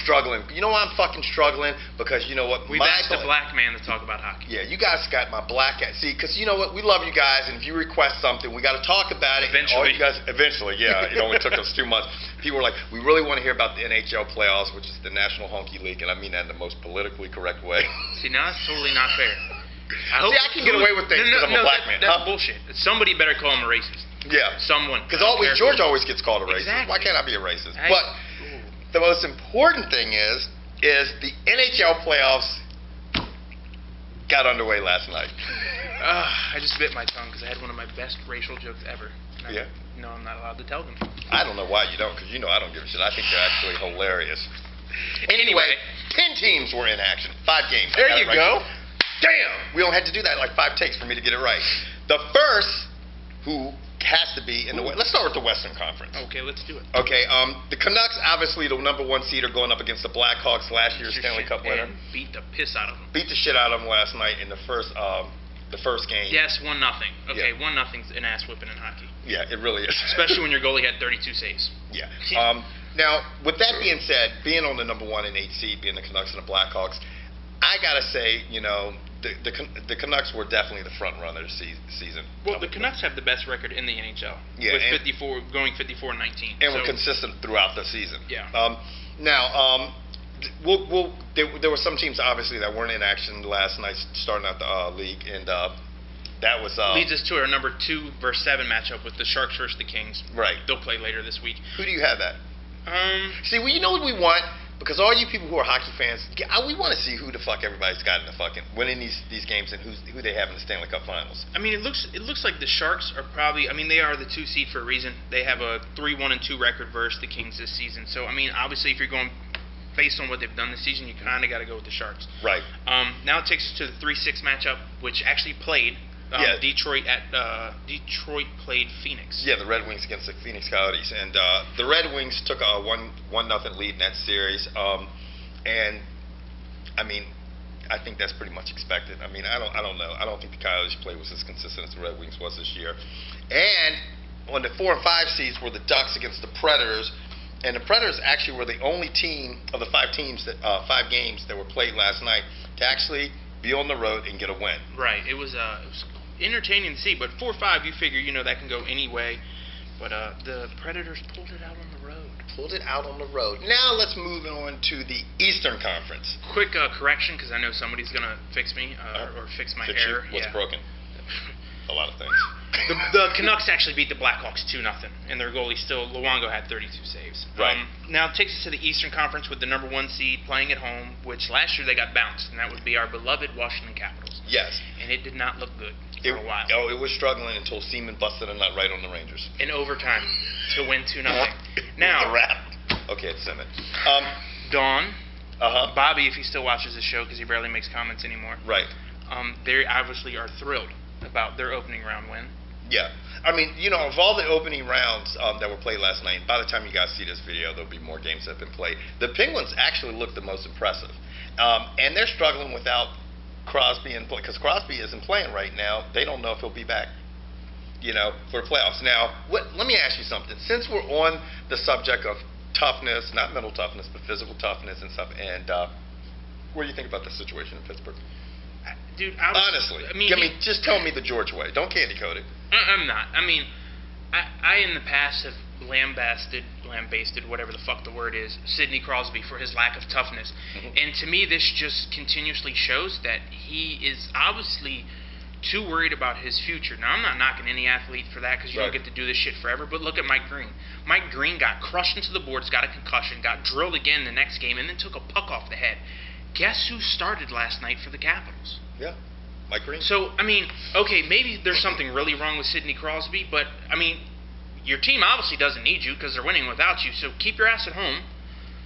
struggling. You know why I'm fucking struggling? Because you know what? We've asked a black man to talk about hockey. Yeah, you guys got my black ass. See, because you know what? We love you guys, and if you request something, we got to talk about it. Eventually. All you guys, eventually, yeah. It only took us 2 months. People were like, we really want to hear about the NHL playoffs, which is the National Honky League, and I mean that in the most politically correct way. See, now that's totally not fair. I can get away with things because I'm a black man. That's bullshit. Somebody better call him a racist. Yeah. Someone. Because George always gets called a racist. Exactly. Why can't I be a racist? But the most important thing is the NHL playoffs got underway last night. I just bit my tongue because I had one of my best racial jokes ever. Yeah. No, I'm not allowed to tell them. I don't know why you don't, because you know I don't give a shit. I think they're actually hilarious. Anyway, 10 teams were in action. 5 games. There you go. Damn! We only had to do that like 5 takes for me to get it right. The first, who has to be in the West. Let's start with the Western Conference. Okay, let's do it. Okay, the Canucks, obviously the number 1 seed, are going up against the Blackhawks, last year's Stanley Cup winner. Beat the piss out of them. Beat the shit out of them last night in the first game. Yes, 1-0. Okay, Yeah. 1-0's an ass whipping in hockey. Yeah, it really is. Especially when your goalie had 32 saves. Yeah. Now, with that being said, being on the number 1 and 8 seed, being the Canucks and the Blackhawks, I gotta say, you know, the Canucks were definitely the front runner this season. Well, the Canucks have the best record in the NHL. Yeah, with 54-19. And were consistent throughout the season. Yeah. There were some teams obviously that weren't in action last night, starting out the league, and that was leads us to our number 2 versus 7 matchup with the Sharks versus the Kings. Right. They'll play later this week. Who do you have that? See, well, you know what we want. Because all you people who are hockey fans, we want to see who the fuck everybody's got in the fucking winning these games and who they have in the Stanley Cup Finals. I mean, it looks like the Sharks are probably. I mean, they are the 2 seed for a reason. They have a 3-1-2 record versus the Kings this season. So I mean, obviously, if you're going based on what they've done this season, you kind of got to go with the Sharks. Right. Now it takes us to the 3-6 matchup, which actually played. Detroit played Phoenix. Yeah, the Red Wings against the Phoenix Coyotes, and the Red Wings took a 1-0 lead in that series. And I mean, I think that's pretty much expected. I mean, I don't know. I don't think the Coyotes play was as consistent as the Red Wings was this year. And on the 4 and 5 seeds were the Ducks against the Predators. And the Predators actually were the only team of the 5 games that were played last night to actually be on the road and get a win. Right. It was entertaining to see, but 4-5, you figure, that can go any way. But the Predators pulled it out on the road. Now let's move on to the Eastern Conference. Quick correction, because I know somebody's going to fix me or fix my error. What's broken? A lot of things. The Canucks actually beat the Blackhawks 2-0, and their goalie Luongo had 32 saves. Right. Now it takes us to the Eastern Conference with the number 1 seed playing at home, which last year they got bounced, and that would be our beloved Washington Capitals. Yes. And it did not look good for a while. Oh, it was struggling until Seaman busted a nut right on the Rangers. In overtime to win 2-0. Now. The rap. Okay, it's Seaman. Dawn. Bobby, if he still watches the show, because he barely makes comments anymore. Right. They obviously are thrilled about their opening round win. Yeah. I mean, of all the opening rounds that were played last night, by the time you guys see this video, there'll be more games that have been played. The Penguins actually look the most impressive. And they're struggling without Crosby because Crosby isn't playing right now. They don't know if he'll be back, for the playoffs. Now, let me ask you something. Since we're on the subject of toughness, not mental toughness, but physical toughness and stuff, and what do you think about the situation in Pittsburgh? Dude, honestly, just tell me the George way. Don't candy coat it. I'm not. I mean, I in the past have lambasted, whatever the fuck the word is, Sidney Crosby for his lack of toughness. Mm-hmm. And to me, this just continuously shows that he is obviously too worried about his future. Now, I'm not knocking any athlete for that because you don't get to do this shit forever, but look at Mike Green. Mike Green got crushed into the boards, got a concussion, got drilled again the next game, and then took a puck off the head. Guess who started last night for the Capitals? Yeah, Mike Green. So, I mean, okay, maybe there's something really wrong with Sidney Crosby, but, I mean, your team obviously doesn't need you because they're winning without you, so keep your ass at home,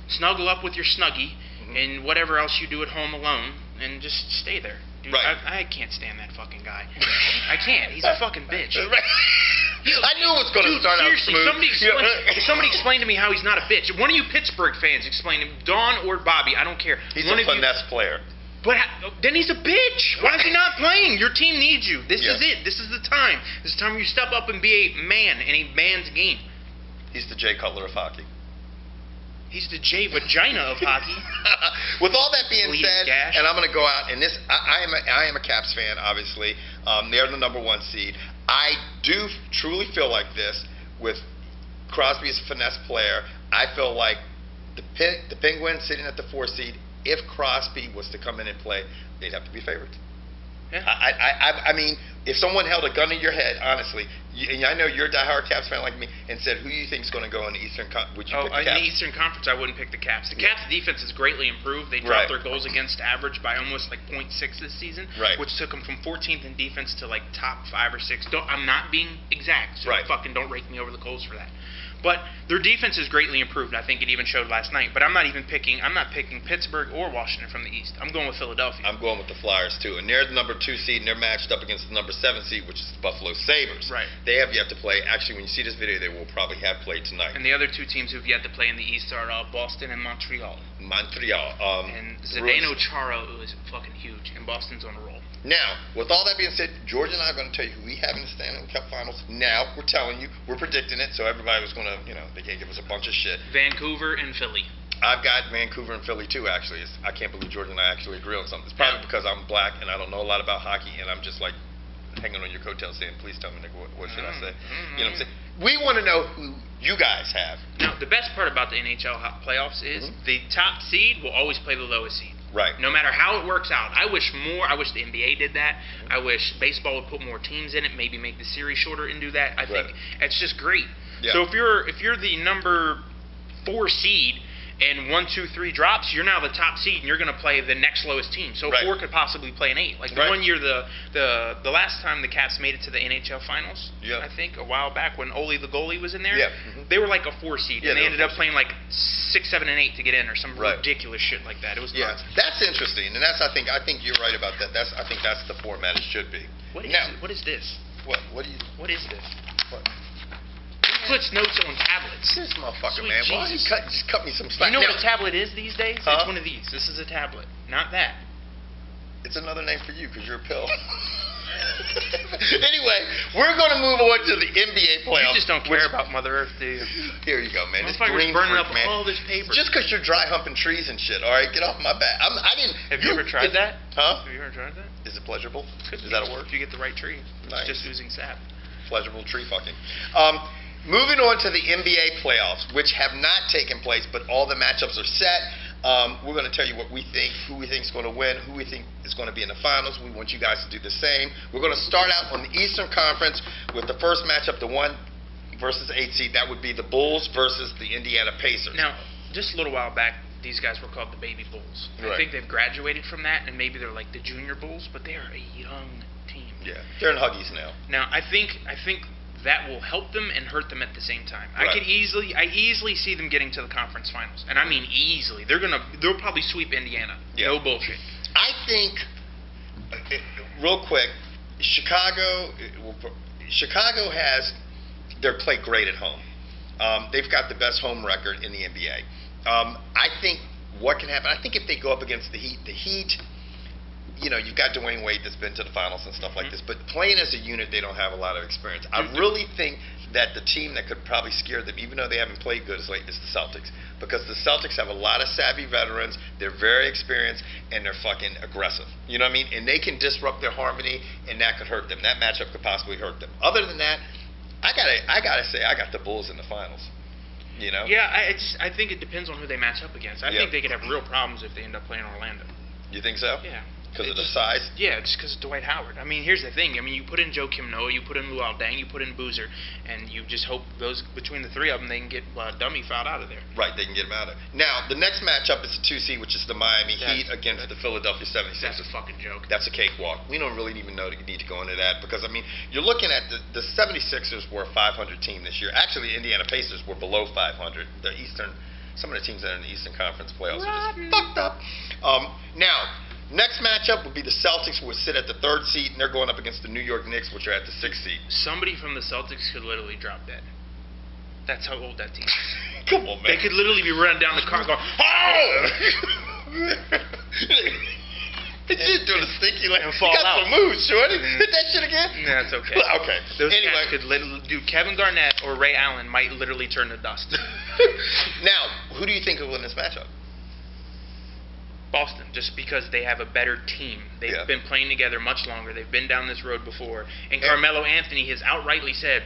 snuggle up with your Snuggie, and whatever else you do at home alone, and just stay there. Dude, right. I can't stand that fucking guy. I can't. He's a fucking bitch. I knew it was going to start out smooth. Somebody explain to me how he's not a bitch. One of you Pittsburgh fans explain him, Dawn or Bobby, I don't care. He's a finesse player. But then he's a bitch. Why is he not playing? Your team needs you. This is it. This is the time. This is the time you step up and be a man in a man's game. He's the Jay Cutler of hockey. He's the J vagina of hockey. With all that being Bleeding said, gash. and I'm going to go out, and this, I am a Caps fan, obviously. They're the number 1 seed. I do truly feel like this with Crosby as a finesse player. I feel like the Penguins sitting at the 4 seed, if Crosby was to come in and play, they'd have to be favorites. Yeah. I mean, if someone held a gun to your head, honestly, and I know you're a diehard Caps fan like me, and said, who do you think is going to go in the Eastern Conference? Would you pick the in Caps? the Eastern Conference, I wouldn't pick the Caps. The Caps' defense has greatly improved. They dropped their goals against average by almost like 0.6 this season, which took them from 14th in defense to like top 5 or 6. I'm not being exact, so fucking don't rake me over the coals for that. But their defense has greatly improved. I think it even showed last night. But I'm not picking Pittsburgh or Washington from the East. I'm going with Philadelphia. I'm going with the Flyers too, and they're the number 2 seed, and they're matched up against the number 7 seed, which is the Buffalo Sabres. Right. They have yet to play. Actually, when you see this video, they will probably have played tonight. And the other 2 teams who've yet to play in the East are Boston and Montreal. And Zdeno Chara is fucking huge, and Boston's on a roll. Now, with all that being said, George and I are going to tell you who we have in the Stanley Cup Finals. Now, we're telling you, we're predicting it, so everybody was going to, they can't give us a bunch of shit. Vancouver and Philly. I've got Vancouver and Philly too, actually. I can't believe George and I actually agree on something. It's probably because I'm black and I don't know a lot about hockey, and I'm just like hanging on your coattails saying, please tell me, nigga, what should I say? You know what I'm saying? We want to know who you guys have. Now, the best part about the NHL playoffs is the top seed will always play the lowest seed. Right. No matter how it works out. I wish the NBA did that. I wish baseball would put more teams in it, maybe make the series shorter and do that. I think it's just great. Yeah. So if you're the number 4 seed and 1, 2, 3 drops, you're now the top seed, and you're going to play the next lowest team. So 4 could possibly play an 8. Like the one year, the last time the Caps made it to the NHL Finals, I think a while back when Ole the goalie was in there, they were like a 4 seed, and they ended up playing like 6, 7, and 8 to get in, or some ridiculous shit like that. It was nuts. That's interesting, and I think you're right about that. I think that's the format it should be. What is this? What is this? What? Who puts notes on tablets? This motherfucker, Sweet man. Why Jesus. don't you just cut me some slack? You know what a tablet is these days? Huh? It's one of these. This is a tablet, not that. It's another name for you because you're a pill. Anyway, we're going to move on to the NBA playoffs. You just don't care about Mother Earth, do you? Here you go, man. This Motherfucker's green burning freak, up man. all this paper. Just because you're dry humping trees and shit. All right, get off my back. Have you ever tried that? Huh? Have you ever tried that? Is it pleasurable? Is that a word? If you get the right tree. Nice. It's just oozing sap. Pleasurable tree fucking. Moving on to the NBA playoffs, which have not taken place, but all the matchups are set. We're going to tell you what we think, who we think is going to win, who we think is going to be in the finals. We want you guys to do the same. We're going to start out on the Eastern Conference with the first matchup, the 1 versus 8 seed. That would be the Bulls versus the Indiana Pacers. Now, just a little while back, these guys were called the Baby Bulls. I think they've graduated from that, and maybe they're like the Junior Bulls, but they are a young team. Yeah, they're in Huggies now. Now, I think that will help them and hurt them at the same time. I easily see them getting to the conference finals, and I mean easily. They'll probably sweep Indiana. Yeah. No bullshit. I think, real quick, Chicago they play great at home. They've got the best home record in the NBA. I think what can happen, I think if they go up against the Heat, you've got Dwayne Wade that's been to the finals and stuff like this, but playing as a unit, they don't have a lot of experience. I really think that the team that could probably scare them, even though they haven't played good as late, is the Celtics. Because the Celtics have a lot of savvy veterans, they're very experienced, and they're fucking aggressive. You know what I mean? And they can disrupt their harmony, and that could hurt them. That matchup could possibly hurt them. Other than that, I gotta say, I got the Bulls in the finals. Yeah, I think it depends on who they match up against. I think they could have real problems if they end up playing Orlando. You think so? Yeah. Because of the size? Yeah, just because of Dwight Howard. I mean, here's the thing. I mean, you put in Joakim Noah, you put in Luol Deng, you put in Boozer, and you just hope between the 3 of them, they can get dummy fouled out of there. Right, they can get him out of there. Now, the next matchup is the 2 seed, which is the Miami Heat against the Philadelphia 76ers. That's a fucking joke. That's a cakewalk. We don't really even know that you need to go into that because, I mean, you're looking at the 76ers were a 500 team this year. Actually, the Indiana Pacers were below 500. Some of the teams that are in the Eastern Conference playoffs are just fucked up. Now, next matchup would be the Celtics, who would sit at the 3rd seed, and they're going up against the New York Knicks, which are at the 6th seed. Somebody from the Celtics could literally drop dead. That's how old that team is. Come on, man. They could literally be running down the car going, oh! He's doing a stinky like and fall got out. some moves, Shorty. Hit that shit again? Nah, it's okay. Okay. Those anyway, guys could literally, Kevin Garnett or Ray Allen might literally turn to dust. Now, who do you think will win this matchup? Boston, just because they have a better team. They've been playing together much longer. They've been down this road before. And Carmelo Anthony has outrightly said,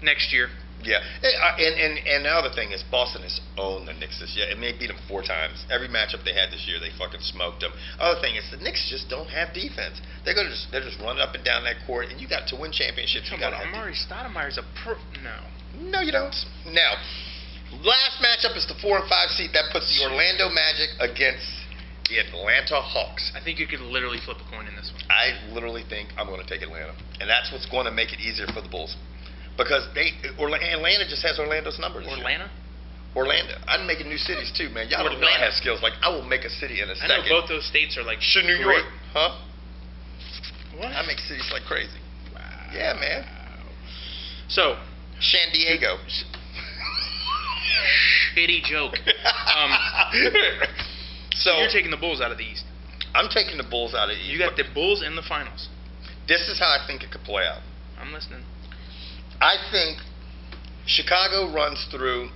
next year. Yeah, and the other thing is Boston has owned the Knicks this year, and they beat them 4 times. Every matchup they had this year, they fucking smoked them. Other thing is the Knicks just don't have defense. They're just running up and down that court, and you got to win championships. You got to have Amari Stoudemire's a pro. No, you don't. Now, last matchup is the 4 and 5 seed that puts the Orlando Magic against the Atlanta Hawks. I think you could literally flip a coin in this one. I literally think I'm going to take Atlanta, and that's what's going to make it easier for the Bulls. Because Atlanta just has Orlando's numbers. Orlando. I'm making new cities too, man. Y'all don't know I have skills. Like, I will make a city in a second. I know both those states are like New York. Huh? What? I make cities like crazy. Wow. Yeah, man. So, San Diego. Shitty joke. So you're taking the Bulls out of the East. I'm taking the Bulls out of the East. You got the Bulls in the finals. This is how I think it could play out. I'm listening. I think Chicago runs through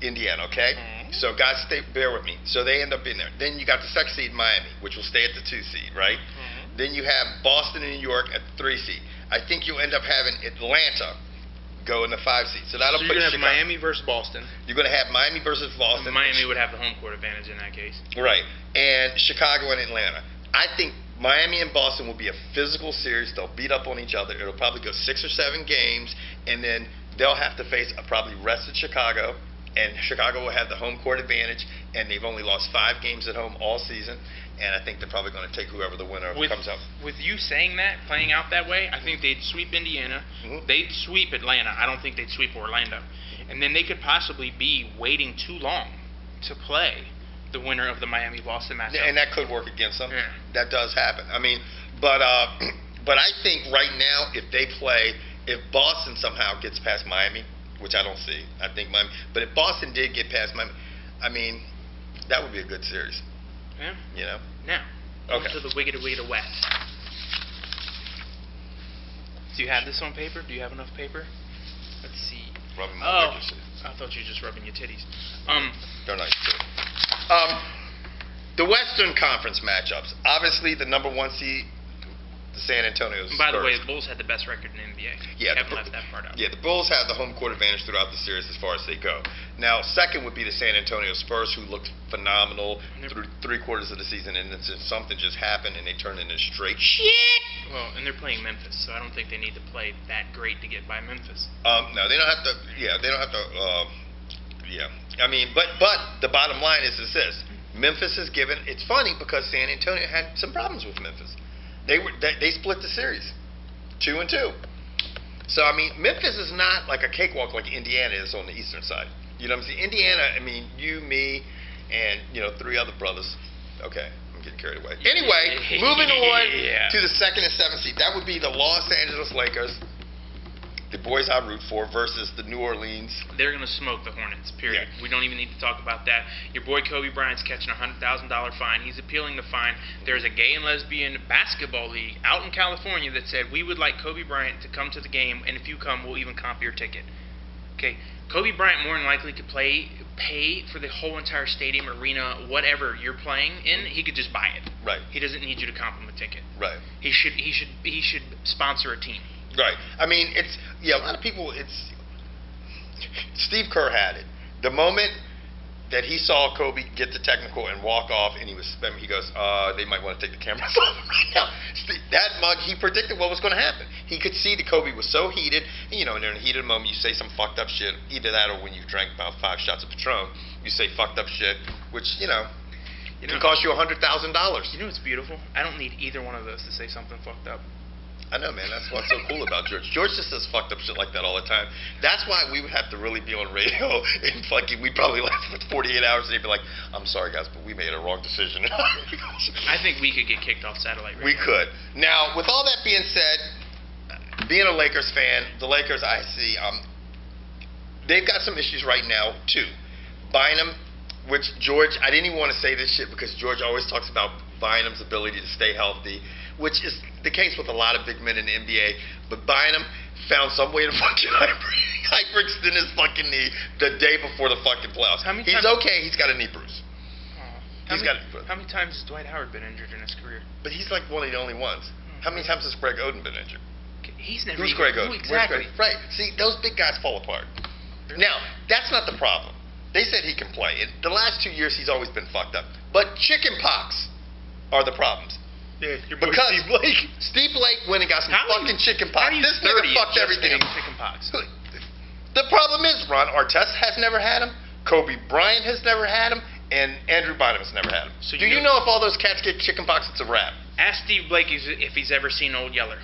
Indiana, okay? Mm-hmm. So guys, bear with me. So they end up in there. Then you got the 2nd seed Miami, which will stay at the 2 seed, right? Mm-hmm. Then you have Boston and New York at the 3 seed. I think you'll end up having Atlanta go in the 5 seed. So that'll put you're going to have Chicago. Miami versus Boston. You're going to have Miami versus Boston. Miami would have the home court advantage in that case. Right. And Chicago and Atlanta. I think Miami and Boston will be a physical series. They'll beat up on each other. It'll probably go 6 or 7 games, and then they'll have to face a probably rested Chicago, and Chicago will have the home court advantage, and they've only lost 5 games at home all season, and I think they're probably going to take whoever the winner comes out. With you saying that, playing out that way, I think they'd sweep Indiana. Mm-hmm. They'd sweep Atlanta. I don't think they'd sweep Orlando. And then they could possibly be waiting too long to play the winner of the Miami-Boston matchup. And that could work against them. Yeah. That does happen. I mean, but I think right now, if Boston somehow gets past Miami, which I don't see, I think Miami, but if Boston did get past Miami, I mean, that would be a good series. Yeah. You know? Now, okay. To the wiggity West. Do you have this on paper? Do you have enough paper? Let's see. Rubbing my fingers. I thought you were just rubbing your titties. They're nice too. The Western Conference matchups. Obviously, the number 1 seed, the San Antonio Spurs. By the way, the Bulls had the best record in the NBA. Yeah, haven't left that part out. Yeah, the Bulls have the home court advantage throughout the series as far as they go. Now, second would be the San Antonio Spurs, who looked phenomenal through 3/4 of the season, and then something just happened and they turned into straight shit. Well, and they're playing Memphis, so I don't think they need to play that great to get by Memphis. No, they don't have to. Yeah, they don't have to. Yeah, I mean, but the bottom line is this: Memphis is given. It's funny because San Antonio had some problems with Memphis. They split the series, 2-2. So I mean, Memphis is not like a cakewalk like Indiana is on the eastern side. You know what I'm saying? Indiana, I mean, you, me, and 3 other brothers. Okay, I'm getting carried away. Anyway, moving on to the 2nd and 7th seed. That would be the Los Angeles Lakers, the boys I root for, versus the New Orleans. They're going to smoke the Hornets, period. Yeah. We don't even need to talk about that. Your boy Kobe Bryant's catching a $100,000 fine. He's appealing the fine. There's a gay and lesbian basketball league out in California that said, we would like Kobe Bryant to come to the game, and if you come, we'll even comp your ticket. Okay, Kobe Bryant more than likely could pay for the whole entire stadium, arena, whatever you're playing in. He could just buy it. Right. He doesn't need you to comp him a ticket. Right. He should sponsor a team. Right. I mean, a lot of people, Steve Kerr had it. The moment that he saw Kobe get the technical and walk off, and he goes, they might want to take the cameras off right now. That mug, he predicted what was going to happen. He could see that Kobe was so heated, and in a heated moment, you say some fucked up shit. Either that or when you drank about 5 shots of Patron, you say fucked up shit, which, can cost you $100,000. You know what's beautiful? I don't need either one of those to say something fucked up. I know, man. That's what's so cool about George. George just says fucked up shit like that all the time. That's why we would have to really be on radio and we'd probably last for 48 hours and they'd be like, I'm sorry, guys, but we made a wrong decision. I think we could get kicked off satellite radio. We could. Now, with all that being said, being a Lakers fan, the Lakers, I see, they've got some issues right now, too. Bynum, which George, I didn't even want to say this shit because George always talks about Bynum's ability to stay healthy, which is the case with a lot of big men in the NBA. But Bynum found some way to fucking hyperextend his fucking knee the day before the fucking playoffs. He's okay. He's got a knee bruise. How many times has Dwight Howard been injured in his career? But he's like one of the only ones. How many times has Greg Oden been injured? He's never. Who's Greg Oden? Exactly. Right. See, those big guys fall apart. Now, that's not the problem. They said he can play. The last 2 years, he's always been fucked up. But chicken pox are the problems. Yeah, your boy Because Steve Blake. Steve Blake went and got some fucking chicken pox. This nigga fucked everything. Chicken pox. The problem is, Ron Artest has never had him. Kobe Bryant has never had him. And Andrew Bynum has never had him. So do you know if all those cats get chicken pox, it's a wrap? Ask Steve Blake if he's ever seen Old Yeller.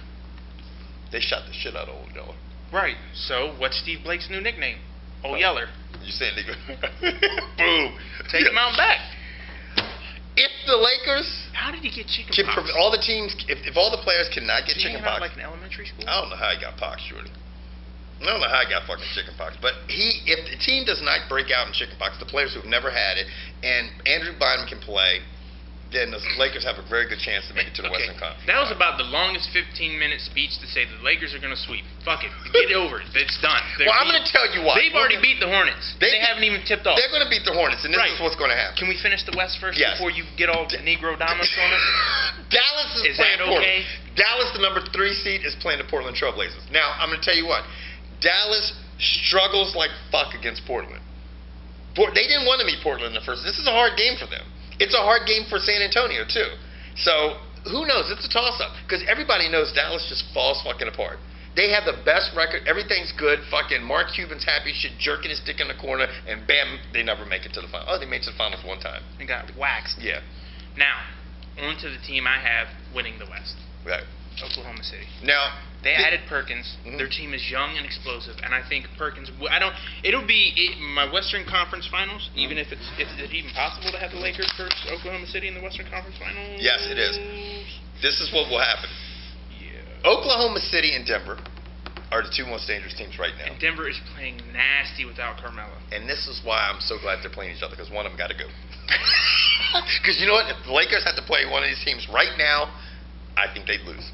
They shot the shit out of Old Yeller. Right. So what's Steve Blake's new nickname? Old Yeller. You saying nigga? Boom. Take him out back. If the Lakers, how did he get chicken can pox? all the teams, if all the players cannot get chicken pox, like in elementary school. I don't know how he got pox, Shorty. I don't know how I got fucking chicken pox, but if the team does not break out in chicken pox, the players who've never had it, and Andrew Bynum can play, then the Lakers have a very good chance to make it to the Western Conference. That was about the longest 15-minute speech to say the Lakers are going to sweep. Fuck it. Get over it. It's done. Well, I'm going to tell you what. They've already beat the Hornets. They haven't even tipped off. They're going to beat the Hornets, and this is what's going to happen. Can we finish the West first before you get all Negro dominance on us? Dallas is playing that okay? Portland. Dallas, the number 3 seed, is playing the Portland Trailblazers. Now, I'm going to tell you what. Dallas struggles like fuck against Portland. They didn't want to meet Portland in the first. This is a hard game for them. It's a hard game for San Antonio, too. So, who knows? It's a toss-up. Because everybody knows Dallas just falls fucking apart. They have the best record. Everything's good. Fucking Mark Cuban's happy shit, jerking his dick in the corner, and bam, they never make it to the final. Oh, they made it to the finals one time. And got waxed. Yeah. Now, on to the team I have winning the West. Right. Oklahoma City. Now, they added Perkins. Mm-hmm. Their team is young and explosive, and I think Perkins. It'll be my Western Conference Finals. Mm-hmm. Even if is it even possible to have the Lakers versus Oklahoma City in the Western Conference Finals? Yes, it is. This is what will happen. Yeah. Oklahoma City and Denver are the 2 most dangerous teams right now. And Denver is playing nasty without Carmelo. And this is why I'm so glad they're playing each other, because one of them got to go. Because you know what? If the Lakers had to play one of these teams right now, I think they'd lose.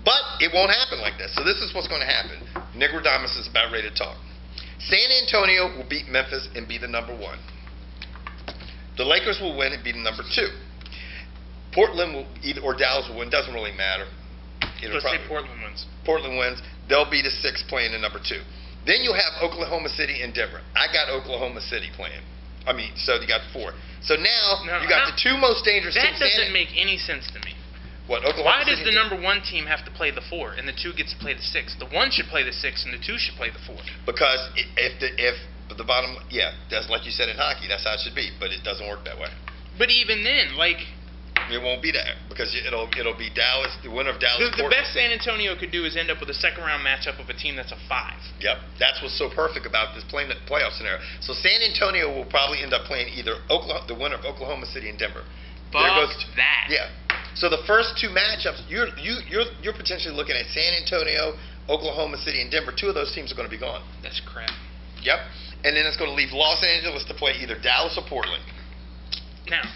But it won't happen like this. So this is what's going to happen. Nick Radamas is about ready to talk. San Antonio will beat Memphis and be the number 1. The Lakers will win and be the number 2. Portland will or Dallas will win. Doesn't really matter. Let's say Portland wins. Portland wins. They'll be the 6 playing the number 2. Then you have Oklahoma City and Denver. I got Oklahoma City playing. So you got 4. So now you got the 2 most dangerous teams. That doesn't make any sense to me. What, Oklahoma Why City does the number 1 team have to play the 4 and the 2 gets to play the 6? The 1 should play the 6 and the 2 should play the 4. Because if the bottom, that's like you said in hockey, that's how it should be. But it doesn't work that way. But even then, it won't be that, because it'll be Dallas, the winner of Dallas. The best San Antonio could do is end up with a second-round matchup of a team that's a 5. Yep, that's what's so perfect about this playoff scenario. So San Antonio will probably end up playing either the winner of Oklahoma City and Denver. Fuck that. Yeah. So the first 2 matchups, you're potentially looking at San Antonio, Oklahoma City, and Denver. 2 of those teams are going to be gone. That's crap. Yep. And then it's going to leave Los Angeles to play either Dallas or Portland. Now,